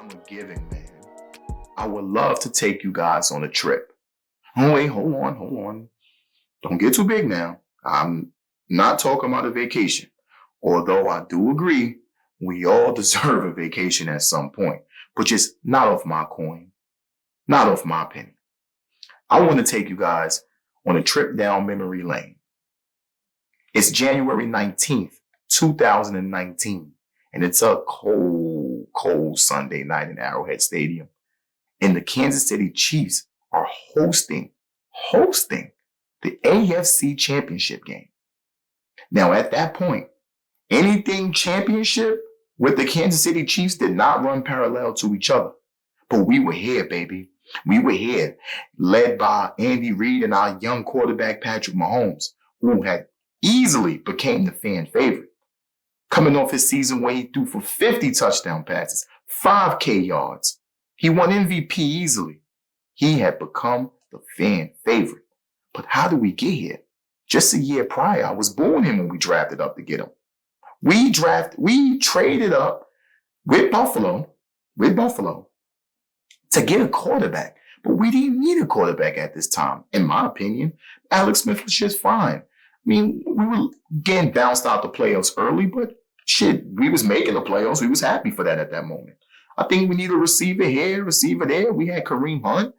summer giving, man, I would love to take you guys on a trip. Oh, wait, hold on. Don't get too big now. I'm not talking about a vacation. Although I do agree, we all deserve a vacation at some point, but just not off my coin, not off my penny. I want to take you guys on a trip down memory lane. It's January 19th, 2019, and it's a cold Sunday night in Arrowhead Stadium. And the Kansas City Chiefs are hosting the AFC Championship game. Now, at that point, anything championship with the Kansas City Chiefs did not run parallel to each other. But we were here, baby. We were here, led by Andy Reid and our young quarterback, Patrick Mahomes, who had easily became the fan favorite. Coming off his season where he threw for 50 touchdown passes, 5K yards. He won MVP easily. He had become the fan favorite. But how did we get here? Just a year prior, I was born in when we drafted up to get him. We traded up with Buffalo to get a quarterback. But we didn't need a quarterback at this time. In my opinion, Alex Smith was just fine. I mean, we were getting bounced out the playoffs early, but shit, we was making the playoffs. We was happy for that at that moment. I think we need a receiver here, receiver there. We had Kareem Hunt.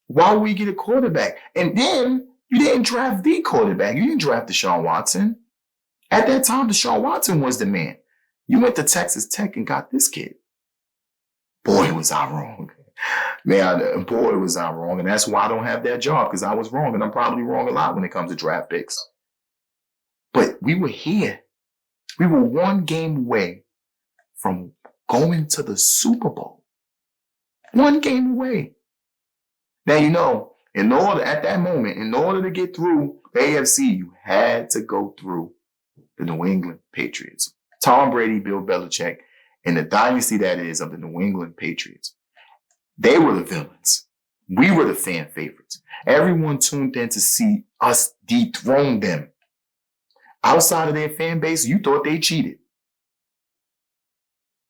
Why would we get a quarterback? And then you didn't draft the quarterback. You didn't draft Deshaun Watson. At that time, Deshaun Watson was the man. You went to Texas Tech and got this kid. Boy, was I wrong. Man, boy, was I wrong. And that's why I don't have that job, because I was wrong. And I'm probably wrong a lot when it comes to draft picks. But we were here. We were one game away from going to the Super Bowl. One game away. Now, you know, at that moment, in order to get through the AFC, you had to go through the New England Patriots. Tom Brady, Bill Belichick, and the dynasty that is of the New England Patriots. They were the villains. We were the fan favorites. Everyone tuned in to see us dethrone them. Outside of their fan base, you thought they cheated.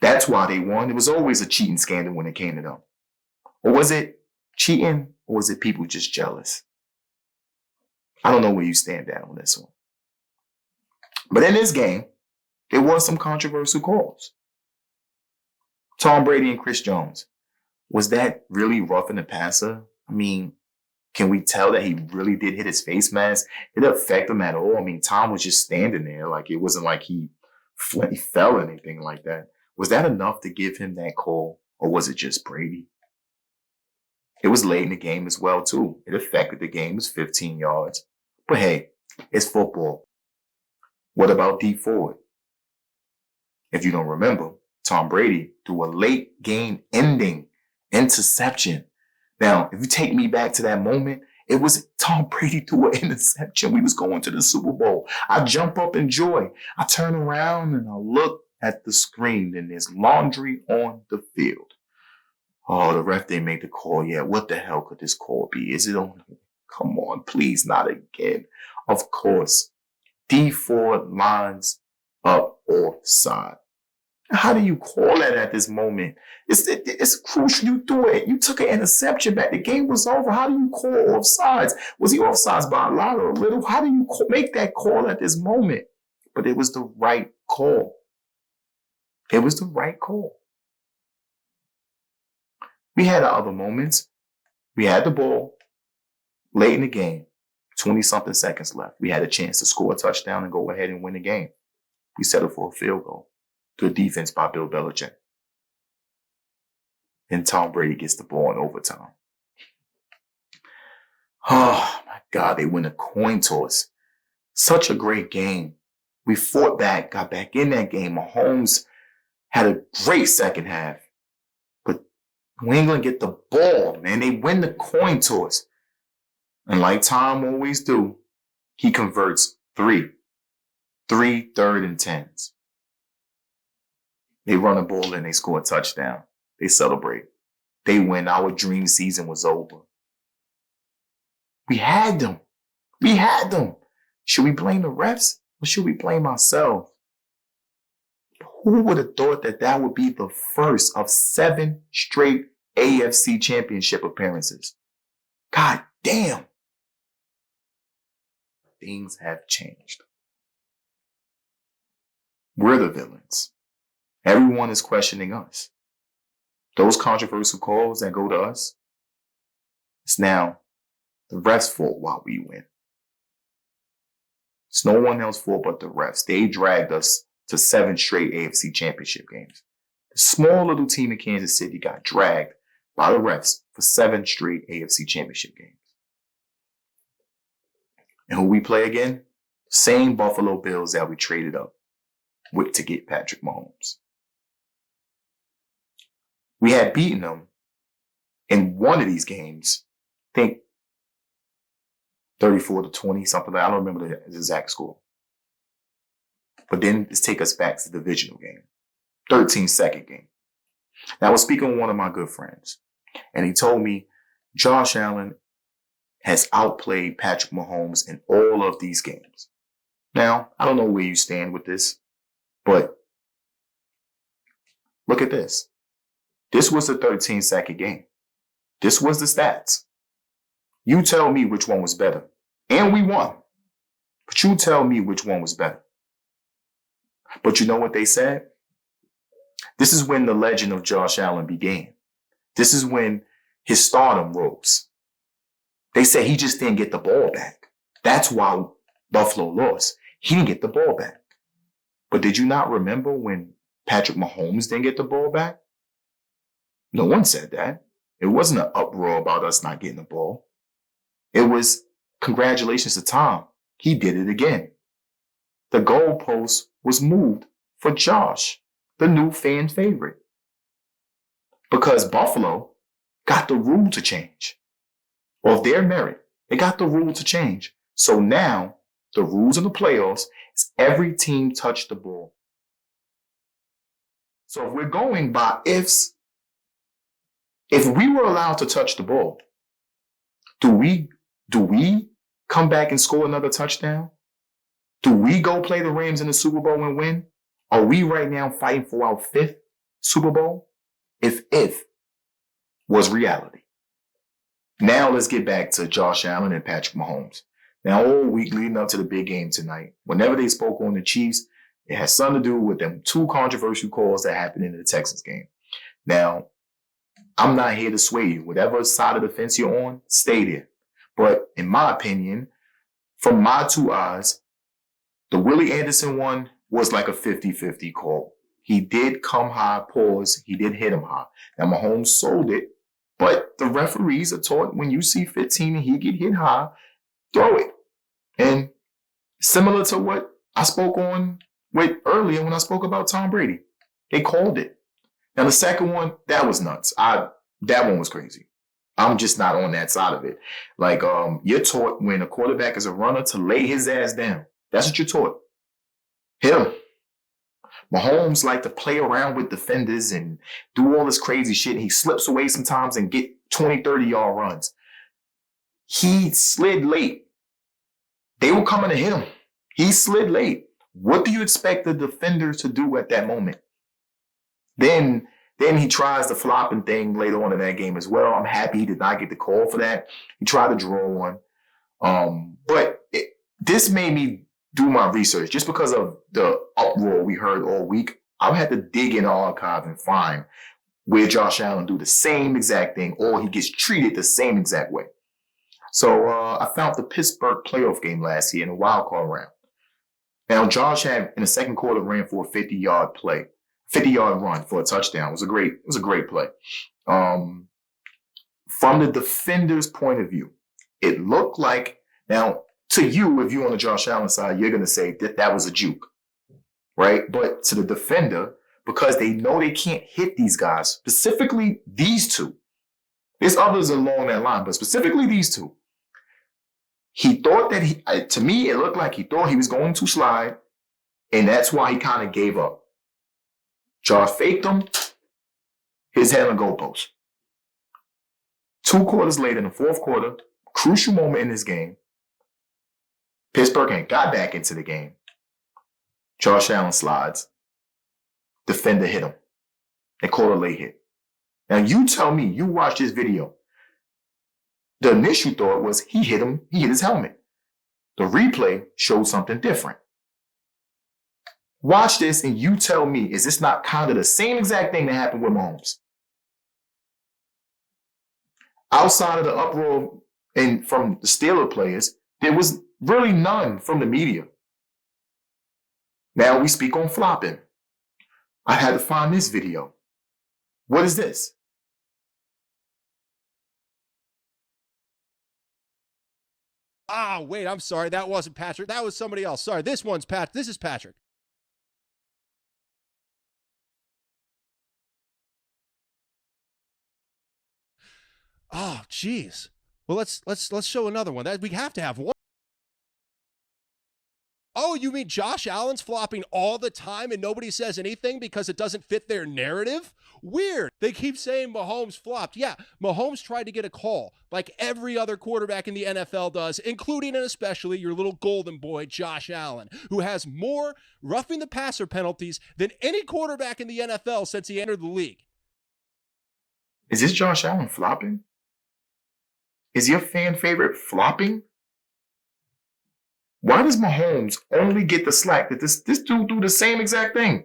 That's why they won. It was always a cheating scandal when it came to them. Or was it cheating, or was it people just jealous? I don't know where you stand at on this one. But in this game, there was some controversial calls. Tom Brady and Chris Jones. Was that really roughing the passer? I mean, can we tell that he really did hit his face mask? Did it affect him at all? I mean, Tom was just standing there. Like, it wasn't like he fell or anything like that. Was that enough to give him that call? Or was it just Brady? It was late in the game as well, too. It affected the game. It was 15 yards. But hey, it's football. What about D Ford? If you don't remember, Tom Brady threw a late game ending interception. Now, if you take me back to that moment, it was Tom Brady threw an interception. We was going to the Super Bowl. I jump up in joy. I turn around and I look at the screen and there's laundry on the field. Oh, the ref didn't make the call yet. What the hell could this call be? Is it on? Come on, please, not again. Of course, D Ford lines up offside. How do you call that at this moment? It's crucial. You threw it. You took an interception back. The game was over. How do you call offsides? Was he offsides by a lot or a little? How do you make that call at this moment? But it was the right call. It was the right call. We had our other moments. We had the ball late in the game, 20-something seconds left. We had a chance to score a touchdown and go ahead and win the game. We settled for a field goal. Good defense by Bill Belichick. And Tom Brady gets the ball in overtime. Oh, my God, they win a coin toss. Such a great game. We fought back, got back in that game. Mahomes had a great second half. But New England get the ball, man. They win the coin toss. And like Tom always do, he converts three 3rd and 10s. They run a ball and they score a touchdown. They celebrate. They win. Our dream season was over. We had them. Should we blame the refs or should we blame ourselves? Who would have thought that that would be the first of 7 straight AFC Championship appearances? God damn. Things have changed. We're the villains. Everyone is questioning us. Those controversial calls that go to us, it's now the refs' fault while we win. It's no one else's fault but the refs. They dragged us to 7 straight AFC Championship games. The small little team in Kansas City got dragged by the refs for 7 straight AFC Championship games. And who we play again? Same Buffalo Bills that we traded up with to get Patrick Mahomes. We had beaten them in one of these games, I think 34-20, something like that. I don't remember the exact score. But then let's take us back to the divisional game. 13-second game. Now I was speaking with one of my good friends, and he told me Josh Allen has outplayed Patrick Mahomes in all of these games. Now, I don't know where you stand with this, but look at this. This was the 13-second game. This was the stats. You tell me which one was better. And we won. But you tell me which one was better. But you know what they said? This is when the legend of Josh Allen began. This is when his stardom rose. They said he just didn't get the ball back. That's why Buffalo lost. He didn't get the ball back. But did you not remember when Patrick Mahomes didn't get the ball back? No one said that. It wasn't an uproar about us not getting the ball. It was congratulations to Tom. He did it again. The goalpost was moved for Josh, the new fan favorite. Because Buffalo got the rule to change. Of their merit, they got the rule to change. So now, the rules of the playoffs is every team touch the ball. So if we're going by ifs, if we were allowed to touch the ball, do we come back and score another touchdown? Do we go play the Rams in the Super Bowl and win? Are we right now fighting for our 5th Super Bowl? If was reality. Now let's get back to Josh Allen and Patrick Mahomes. Now all week leading up to the big game tonight, whenever they spoke on the Chiefs, it has something to do with them 2 controversial calls that happened in the Texans game. Now, I'm not here to sway you. Whatever side of the fence you're on, stay there. But in my opinion, from my 2 eyes, the Willie Anderson one was like a 50-50 call. He did come high, pause. He did hit him high. Now, Mahomes sold it, but the referees are taught when you see 15 and he get hit high, throw it. And similar to what I spoke on with earlier when I spoke about Tom Brady, they called it. Now, the second one, that was nuts. That one was crazy. I'm just not on that side of it. Like, you're taught when a quarterback is a runner to lay his ass down. That's what you're taught. Hit him. Mahomes like to play around with defenders and do all this crazy shit. He slips away sometimes and get 20, 30-yard runs. He slid late. They were coming to hit him. He slid late. What do you expect the defenders to do at that moment? Then he tries the flopping thing later on in that game as well. I'm happy he did not get the call for that. He tried to draw one. But this made me do my research just because of the uproar we heard all week. I had to dig in the archive and find where Josh Allen do the same exact thing or he gets treated the same exact way. So I found the Pittsburgh playoff game last year in the wild card round. Now, Josh had in the second quarter ran for a 50-yard run for a touchdown. It was a great play. From the defender's point of view, it looked like, now to you, if you're on the Josh Allen side, you're going to say that was a juke, right? But to the defender, because they know they can't hit these guys, specifically these 2. There's others along that line, but specifically these 2. He thought that to me, it looked like he thought he was going to slide, and that's why he kind of gave up. Josh faked him, his head on the goalpost. 2 quarters later, in the 4th quarter, crucial moment in this game, Pittsburgh ain't got back into the game. Josh Allen slides. defender hit him. They called a late hit. Now you tell me, you watch this video. The initial thought was he hit his helmet. The replay showed something different. Watch this and you tell me, is this not kind of the same exact thing that happened with Mahomes? Outside of the uproar and from the Steelers players, there was really none from the media. Now we speak on flopping. I had to find this video. What is this? Ah, wait, I'm sorry. That wasn't Patrick. That was somebody else. Sorry, this one's Pat. This is Patrick. Oh, geez. Well, let's show another one. We have to have one. Oh, you mean Josh Allen's flopping all the time and nobody says anything because it doesn't fit their narrative? Weird. They keep saying Mahomes flopped. Yeah, Mahomes tried to get a call like every other quarterback in the NFL does, including and especially your little golden boy, Josh Allen, who has more roughing the passer penalties than any quarterback in the NFL since he entered the league. Is this Josh Allen flopping? Is your fan favorite flopping? Why does Mahomes only get the slack that this dude do the same exact thing?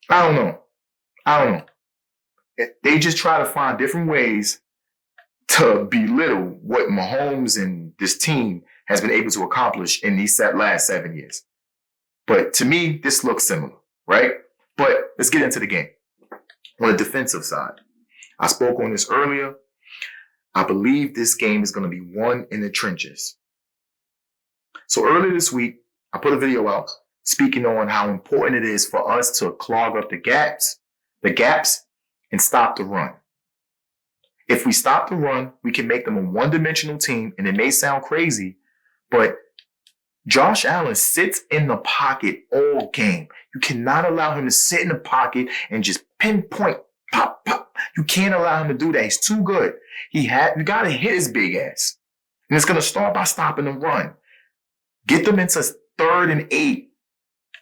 I don't know. They just try to find different ways to belittle what Mahomes and this team has been able to accomplish in these last 7 years. But to me, this looks similar, right? But let's get into the game. On the defensive side, I spoke on this earlier. I believe this game is going to be won in the trenches. So earlier this week, I put a video out speaking on how important it is for us to clog up the gaps, and stop the run. If we stop the run, we can make them a one-dimensional team, and it may sound crazy, but Josh Allen sits in the pocket all game. You cannot allow him to sit in the pocket and just pinpoint, pop, pop. You can't allow him to do that. He's too good. You got to hit his big ass. And it's going to start by stopping the run. Get them into 3rd and 8,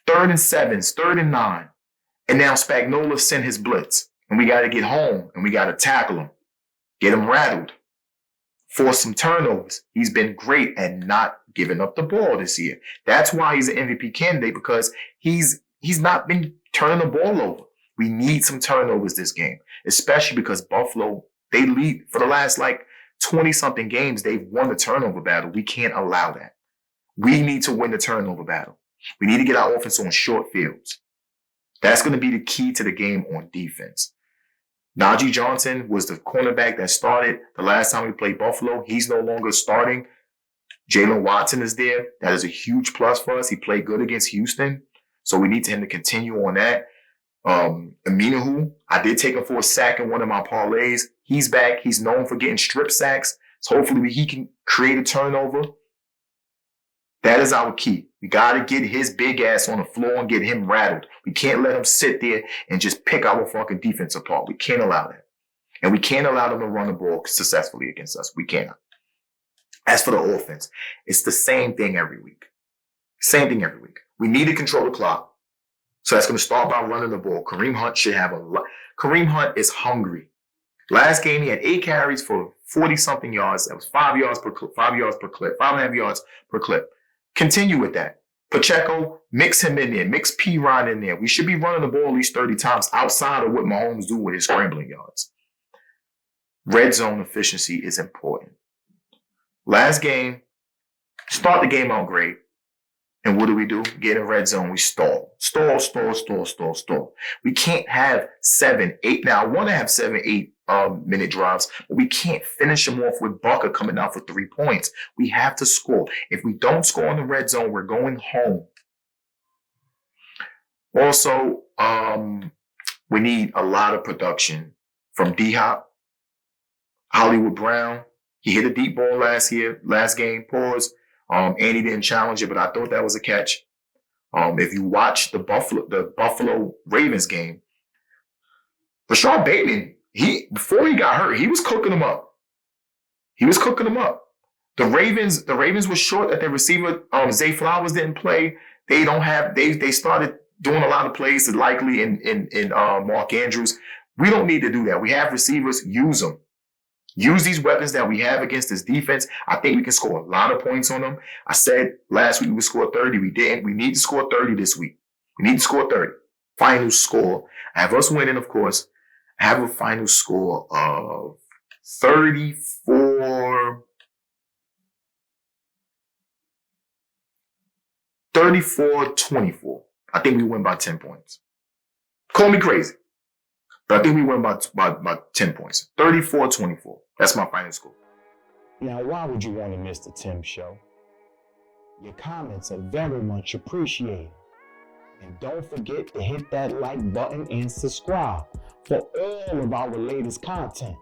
3rd and 7s, 3rd and 9. And now Spagnuolo sent his blitz. And we got to get home and we got to tackle him. Get him rattled. Force some turnovers. He's been great at not giving up the ball this year. That's why he's an MVP candidate, because he's not been turning the ball over. We need some turnovers this game, especially because Buffalo, they lead for the last 20-something games. They've won the turnover battle. We can't allow that. We need to win the turnover battle. We need to get our offense on short fields. That's going to be the key to the game on defense. Najee Johnson was the cornerback that started the last time we played Buffalo. He's no longer starting. Jalen Watson is there. That is a huge plus for us. He played good against Houston. So we need him to continue on that. Aminahu, I did take him for a sack in one of my parlays. He's back. He's known for getting strip sacks. So hopefully he can create a turnover. That is our key. We got to get his big ass on the floor and get him rattled. We can't let him sit there and just pick our fucking defense apart. We can't allow that. And we can't allow them to run the ball successfully against us. We cannot. As for the offense, it's the same thing every week. Same thing every week. We need to control the clock. So that's going to start by running the ball. Kareem Hunt should have a lot. Kareem Hunt is hungry. Last game, he had 8 carries for 40-something yards. That was 5 yards per clip, 5.5 yards per clip. Continue with that. Pacheco, mix him in there. Mix P-Rod in there. We should be running the ball at least 30 times outside of what Mahomes do with his scrambling yards. Red zone efficiency is important. Last game, start the game out great. And what do? Get in red zone, we stall. Stall. We can't have 7, 8. Now, I want to have 7, 8 minute drives, but we can't finish them off with Bucker coming out for 3 points. We have to score. If we don't score in the red zone, we're going home. Also, we need a lot of production from D-Hop. Hollywood Brown, he hit a deep ball last game, pause. And he didn't challenge it, but I thought that was a catch. If you watch the Buffalo Ravens game, Rashad Bateman, before he got hurt, he was cooking them up. The Ravens were short at their receiver. Zay Flowers didn't play. They started doing a lot of plays to likely in Mark Andrews. We don't need to do that. We have receivers. Use them. Use these weapons that we have against this defense. I think we can score a lot of points on them. I said last week we would score 30. We didn't. We need to score 30 this week. We need to score 30. Final score. I have us winning, of course. I have a final score of 34-24. I think we win by 10 points. Call me crazy. But I think we win by 10 points. 34-24. That's my final score. Now, why would you want to miss the Tim Show? Your comments are very much appreciated. And don't forget to hit that like button and subscribe for all of our latest content.